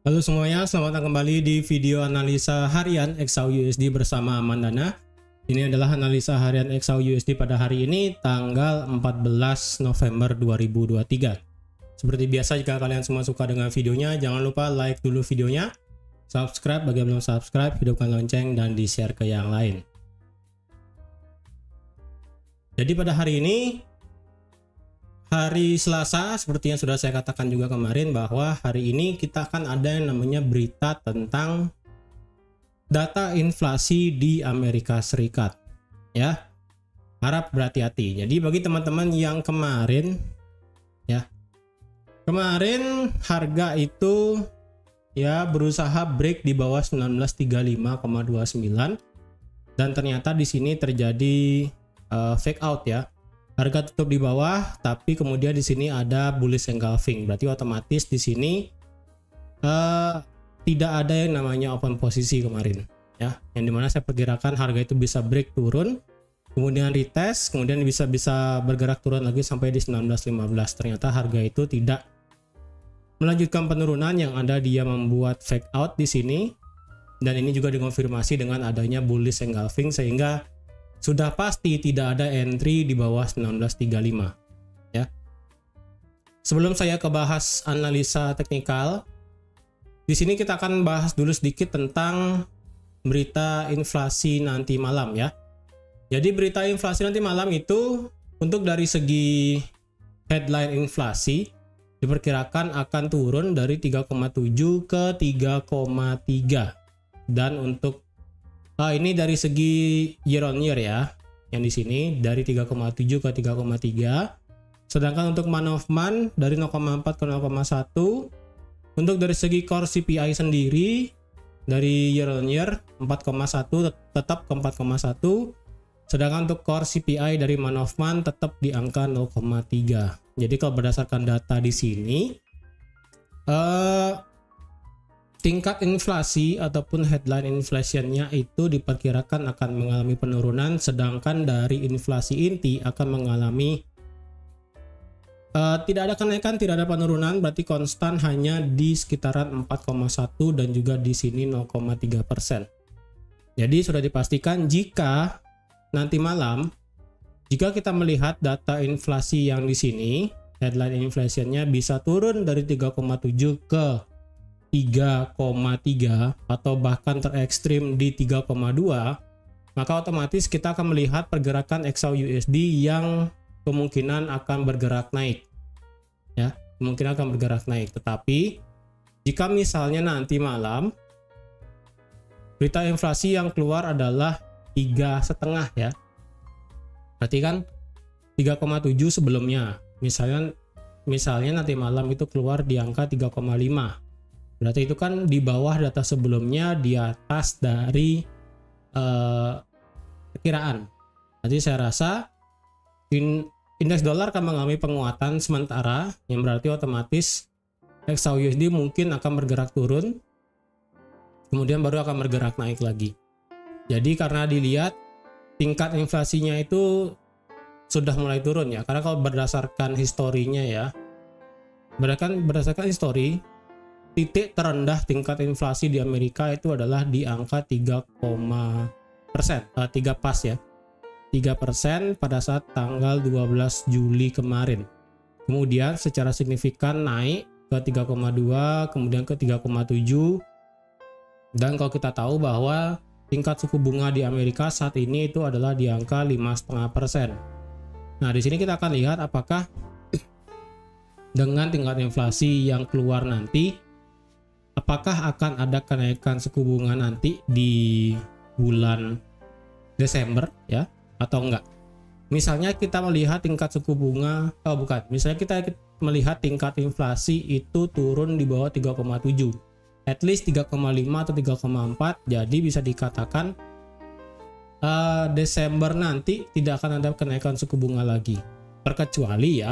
Halo semuanya, selamat datang kembali di video analisa harian XAU/USD bersama Amandana. Ini adalah analisa harian XAU/USD pada hari ini tanggal 14 November 2023. Seperti biasa, jika kalian semua suka dengan videonya, jangan lupa like dulu videonya, subscribe bagi yang belum subscribe, hidupkan lonceng, dan di-share ke yang lain. Jadi pada hari ini, hari Selasa, seperti yang sudah saya katakan juga kemarin, bahwa hari ini kita akan ada yang namanya berita tentang data inflasi di Amerika Serikat. Ya, harap berhati-hati. Jadi bagi teman-teman yang kemarin harga itu ya berusaha break di bawah 1935,29 dan ternyata di sini terjadi fake out ya. Harga tutup di bawah, tapi kemudian di sini ada bullish engulfing. Berarti otomatis di sini tidak ada yang namanya open posisi kemarin, ya. Yang dimana saya perkirakan harga itu bisa break turun, kemudian retest, kemudian bisa bergerak turun lagi sampai di 1915. Ternyata harga itu tidak melanjutkan penurunan, yang ada dia membuat fake out di sini, dan ini juga dikonfirmasi dengan adanya bullish engulfing, sehingga sudah pasti tidak ada entry di bawah 1935 ya. Sebelum saya bahas analisa teknikal, di sini kita akan bahas dulu sedikit tentang berita inflasi nanti malam ya. Jadi berita inflasi nanti malam itu untuk dari segi headline inflasi diperkirakan akan turun dari 3,7 ke 3,3, dan untuk ini dari segi year on year ya, yang di sini dari 3,7 ke 3,3. Sedangkan untuk month of month dari 0,4 ke 0,1. Untuk dari segi core CPI sendiri dari year on year 4,1 tetap ke 4,1. Sedangkan untuk core CPI dari month of month tetap di angka 0,3. Jadi kalau berdasarkan data di sini, tingkat inflasi ataupun headline inflation-nya itu diperkirakan akan mengalami penurunan, sedangkan dari inflasi inti akan mengalami tidak ada kenaikan, tidak ada penurunan, berarti konstan hanya di sekitaran 4,1 dan juga di sini 0,3%. Jadi sudah dipastikan jika nanti malam, jika kita melihat data inflasi yang di sini, headline inflation-nya bisa turun dari 3,7 ke 3,3 atau bahkan terekstrim di 3,2, maka otomatis kita akan melihat pergerakan XAU/USD yang kemungkinan akan bergerak naik ya, kemungkinan akan bergerak naik. Tetapi jika misalnya nanti malam berita inflasi yang keluar adalah 3,5 ya, berarti kan 3,7 sebelumnya, misalnya nanti malam itu keluar di angka 3,5, berarti itu kan di bawah data sebelumnya, di atas dari perkiraan. Jadi saya rasa indeks dolar akan mengalami penguatan sementara, yang berarti otomatis XAU/USD mungkin akan bergerak turun, kemudian baru akan bergerak naik lagi. Jadi karena dilihat tingkat inflasinya itu sudah mulai turun ya, karena kalau berdasarkan historinya ya, berdasarkan histori, titik terendah tingkat inflasi di Amerika itu adalah di angka 3 pas ya, 3% pada saat tanggal 12 Juli kemarin. Kemudian secara signifikan naik ke 3,2, kemudian ke 3,7. Dan kalau kita tahu bahwa tingkat suku bunga di Amerika saat ini itu adalah di angka 5,5%. Nah, di sini kita akan lihat apakah dengan tingkat inflasi yang keluar nanti, apakah akan ada kenaikan suku bunga nanti di bulan Desember ya, atau enggak. Misalnya kita melihat tingkat suku bunga, misalnya kita melihat tingkat inflasi itu turun di bawah 3,7, at least 3,5 atau 3,4, jadi bisa dikatakan Desember nanti tidak akan ada kenaikan suku bunga lagi. Terkecuali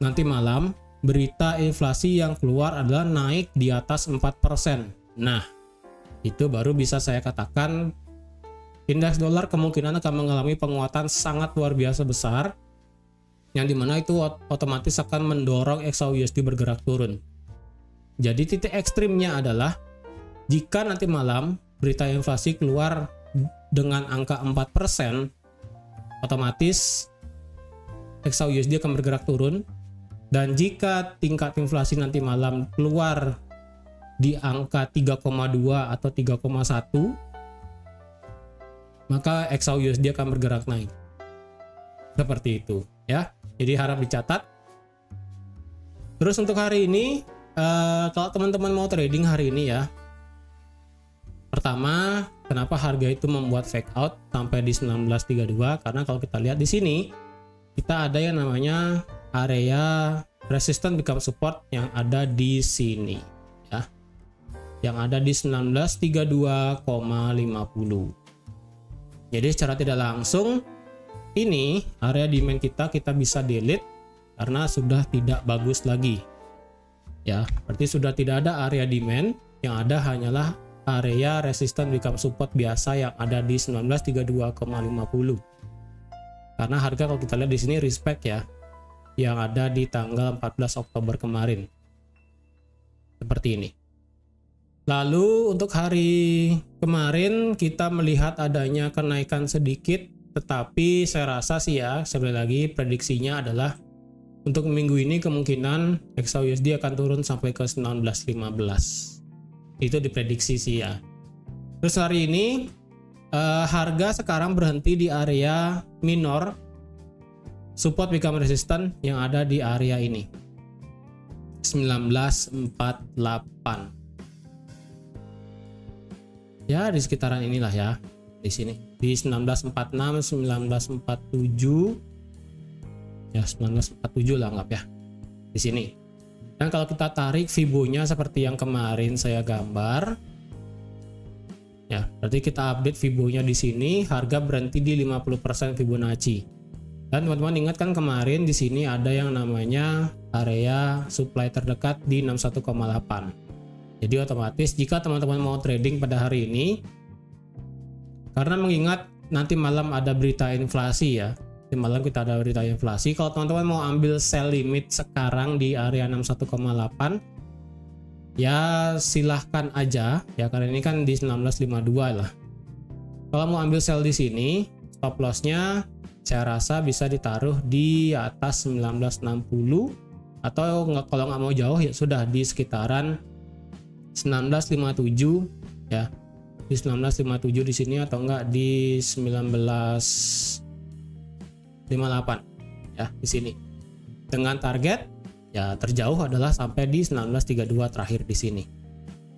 nanti malam berita inflasi yang keluar adalah naik di atas 4%. Nah, itu baru bisa saya katakan indeks dolar kemungkinan akan mengalami penguatan sangat luar biasa besar, yang dimana itu otomatis akan mendorong XAU/USD bergerak turun. Jadi titik ekstrimnya adalah jika nanti malam berita inflasi keluar dengan angka 4%, otomatis XAUUSD akan bergerak turun. Dan jika tingkat inflasi nanti malam keluar di angka 3,2 atau 3,1, maka XAUUSD akan bergerak naik. Seperti itu ya. Jadi harap dicatat. Terus untuk hari ini, kalau teman-teman mau trading hari ini ya, pertama, kenapa harga itu membuat fake out sampai di 1932? Karena kalau kita lihat di sini, kita ada yang namanya area resistance become support yang ada di sini ya. Yang ada di 1932,50. Jadi secara tidak langsung ini area demand kita bisa delete karena sudah tidak bagus lagi. Ya, berarti sudah tidak ada area demand, yang ada hanyalah area resistance become support biasa yang ada di 1932,50. Karena harga kalau kita lihat di sini respect ya, yang ada di tanggal 14 Oktober kemarin. Seperti ini. Lalu untuk hari kemarin kita melihat adanya kenaikan sedikit, tetapi saya rasa sih ya, sekali lagi prediksinya adalah untuk minggu ini kemungkinan XAUUSD akan turun sampai ke 1915. Itu diprediksi sih ya. Terus hari ini harga sekarang berhenti di area minor support become resistant yang ada di area ini 1948. Ya di sekitaran inilah ya, di sini di 1946, 1947 ya, 1947 lah anggap ya di sini. Dan kalau kita tarik Fibonya seperti yang kemarin saya gambar ya, berarti kita update Fibonya di sini, harga berhenti di 50% Fibonacci. Dan teman-teman ingat kan kemarin di sini ada yang namanya area supply terdekat di 61,8. Jadi otomatis jika teman-teman mau trading pada hari ini, karena mengingat nanti malam ada berita inflasi ya, di malam kita ada berita inflasi, kalau teman-teman mau ambil sell limit sekarang di area 61,8 ya silahkan aja ya, karena ini kan di 1952 lah. Kalau mau ambil sell di sini, stop lossnya saya rasa bisa ditaruh di atas 1960, atau kalau nggak mau jauh ya sudah di sekitaran 1957 ya, di 1957 di sini, atau enggak di 1958 ya di sini. Dengan target ya terjauh adalah sampai di 1932 terakhir di sini.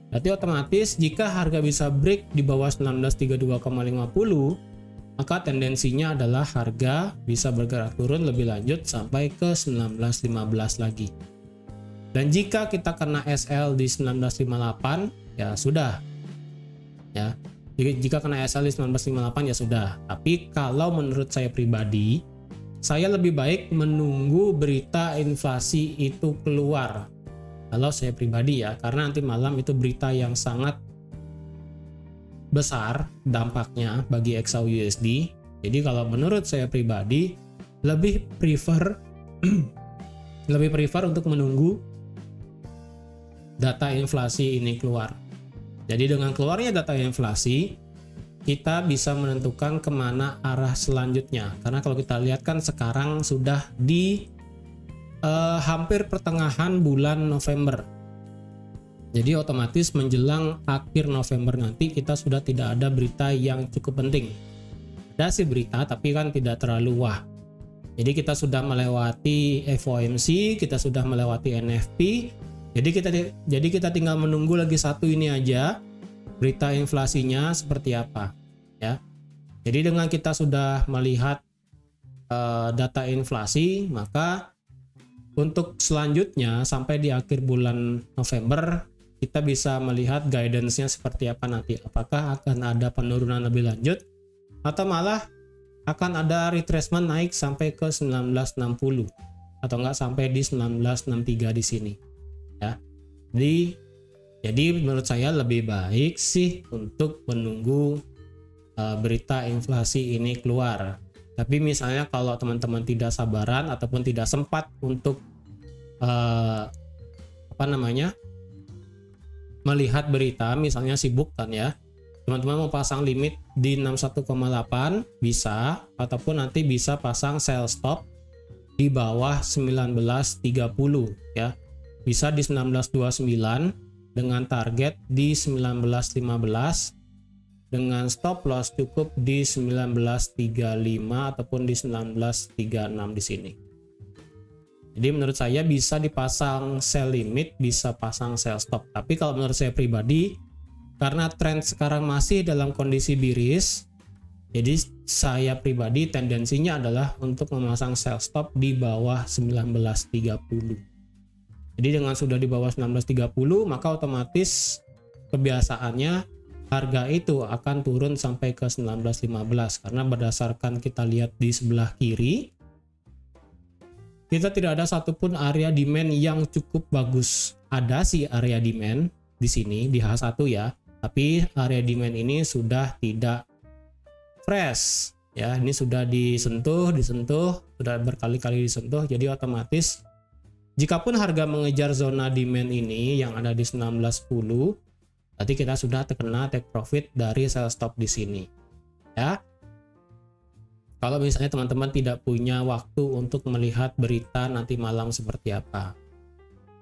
Berarti otomatis jika harga bisa break di bawah 1932,50, maka tendensinya adalah harga bisa bergerak turun lebih lanjut sampai ke 1915 lagi. Dan jika kita kena SL di 1958 ya sudah ya. Jika kena SL di 1958 ya sudah. Tapi kalau menurut saya pribadi, saya lebih baik menunggu berita inflasi itu keluar. Kalau saya pribadi ya, karena nanti malam itu berita yang sangat besar dampaknya bagi XAUUSD. Jadi kalau menurut saya pribadi lebih prefer untuk menunggu data inflasi ini keluar. Jadi dengan keluarnya data inflasi, kita bisa menentukan kemana arah selanjutnya. Karena kalau kita lihat kan sekarang sudah di hampir pertengahan bulan November. Jadi otomatis menjelang akhir November nanti kita sudah tidak ada berita yang cukup penting. Ada sih berita tapi kan tidak terlalu wah. Jadi kita sudah melewati FOMC, kita sudah melewati NFP. Jadi kita tinggal menunggu lagi satu ini aja, berita inflasinya seperti apa ya. Jadi dengan kita sudah melihat data inflasi, maka untuk selanjutnya sampai di akhir bulan November kita bisa melihat guidance-nya seperti apa nanti. Apakah akan ada penurunan lebih lanjut atau malah akan ada retracement naik sampai ke 1960 atau enggak sampai di 1963 di sini. Ya, jadi menurut saya lebih baik sih untuk menunggu berita inflasi ini keluar. Tapi misalnya kalau teman-teman tidak sabaran ataupun tidak sempat untuk melihat berita, misalnya sibuk kan ya, teman-teman mau pasang limit di 61,8 bisa, ataupun nanti bisa pasang sell stop di bawah 19.30 ya. Bisa di 19.29 dengan target di 19.15 dengan stop loss cukup di 19.35 ataupun di 19.36 di sini. Jadi menurut saya bisa dipasang sell limit, bisa pasang sell stop. Tapi kalau menurut saya pribadi, karena tren sekarang masih dalam kondisi bearish, jadi saya pribadi tendensinya adalah untuk memasang sell stop di bawah 19.30. Jadi dengan sudah di bawah 19.30 maka otomatis kebiasaannya harga itu akan turun sampai ke 19.15, karena berdasarkan kita lihat di sebelah kiri kita tidak ada satupun area demand yang cukup bagus. Ada sih area demand di sini di H1 ya, tapi area demand ini sudah tidak fresh ya, ini sudah disentuh, sudah berkali-kali disentuh. Jadi otomatis jikapun harga mengejar zona demand ini yang ada di 19.10, berarti kita sudah terkena take profit dari sell stop di sini ya. Kalau misalnya teman-teman tidak punya waktu untuk melihat berita nanti malam seperti apa,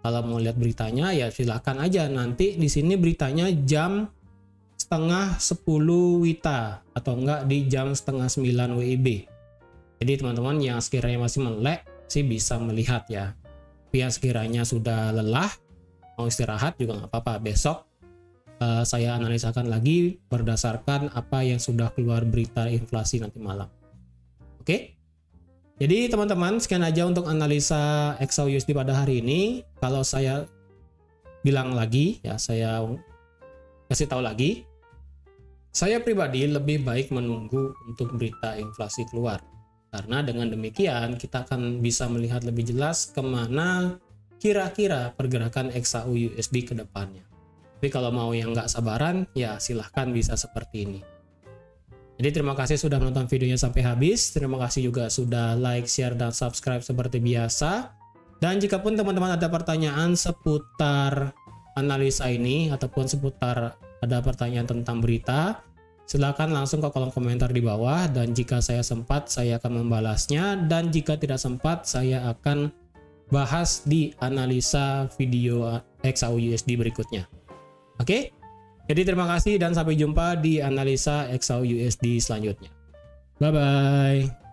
kalau mau lihat beritanya ya silakan aja, nanti di sini beritanya jam setengah 10 WITA atau enggak di jam setengah 9 WIB. Jadi teman-teman yang sekiranya masih melek sih bisa melihat ya. Tapi yang sekiranya sudah lelah mau istirahat juga nggak apa-apa, besok saya analisakan lagi berdasarkan apa yang sudah keluar berita inflasi nanti malam. Oke, jadi teman-teman sekian aja untuk analisa XAUUSD pada hari ini. Kalau saya bilang lagi ya, saya kasih tahu lagi, saya pribadi lebih baik menunggu untuk berita inflasi keluar, karena dengan demikian kita akan bisa melihat lebih jelas kemana kira-kira pergerakan XAUUSD ke depannya. Tapi kalau mau yang nggak sabaran ya silahkan bisa seperti ini. Jadi terima kasih sudah menonton videonya sampai habis. Terima kasih juga sudah like, share, dan subscribe seperti biasa. Dan jikapun teman-teman ada pertanyaan seputar analisa ini ataupun seputar ada pertanyaan tentang berita, silakan langsung ke kolom komentar di bawah, dan jika saya sempat saya akan membalasnya, dan jika tidak sempat saya akan bahas di analisa video XAUUSD berikutnya. Oke? Jadi terima kasih dan sampai jumpa di analisa XAUUSD selanjutnya. Bye bye.